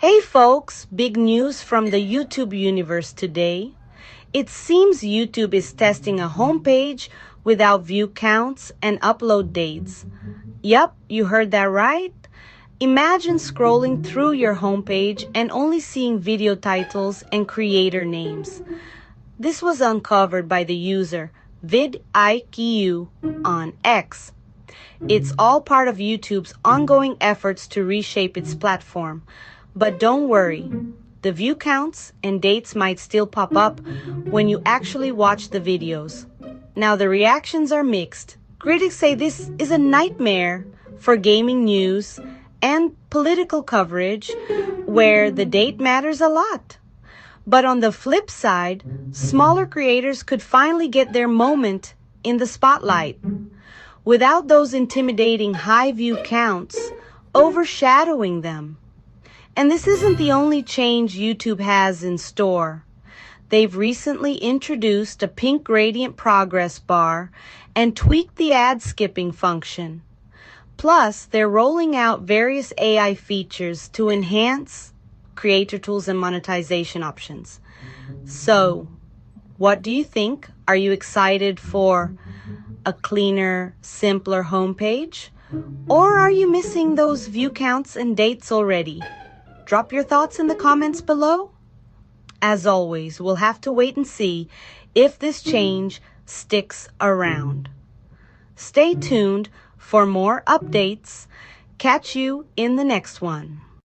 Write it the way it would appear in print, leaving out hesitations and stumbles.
Hey folks, big news from the YouTube universe today. It seems YouTube is testing a homepage without view counts and upload dates. Yup, you heard that right. Imagine scrolling through your homepage and only seeing video titles and creator names. This was uncovered by the user vidIQ on X. It's all part of YouTube's ongoing efforts to reshape its platform. But don't worry, the view counts and dates might still pop up when you actually watch the videos. Now the reactions are mixed. Critics say this is a nightmare for gaming news and political coverage where the date matters a lot. But on the flip side, smaller creators could finally get their moment in the spotlight without those intimidating high view counts overshadowing them. And this isn't the only change YouTube has in store. They've recently introduced a pink gradient progress bar and tweaked the ad skipping function. Plus, they're rolling out various AI features to enhance creator tools and monetization options. So, what do you think? Are you excited for a cleaner, simpler homepage? Or are you missing those view counts and dates already? Drop your thoughts in the comments below. As always, we'll have to wait and see if this change sticks around. Stay tuned for more updates. Catch you in the next one.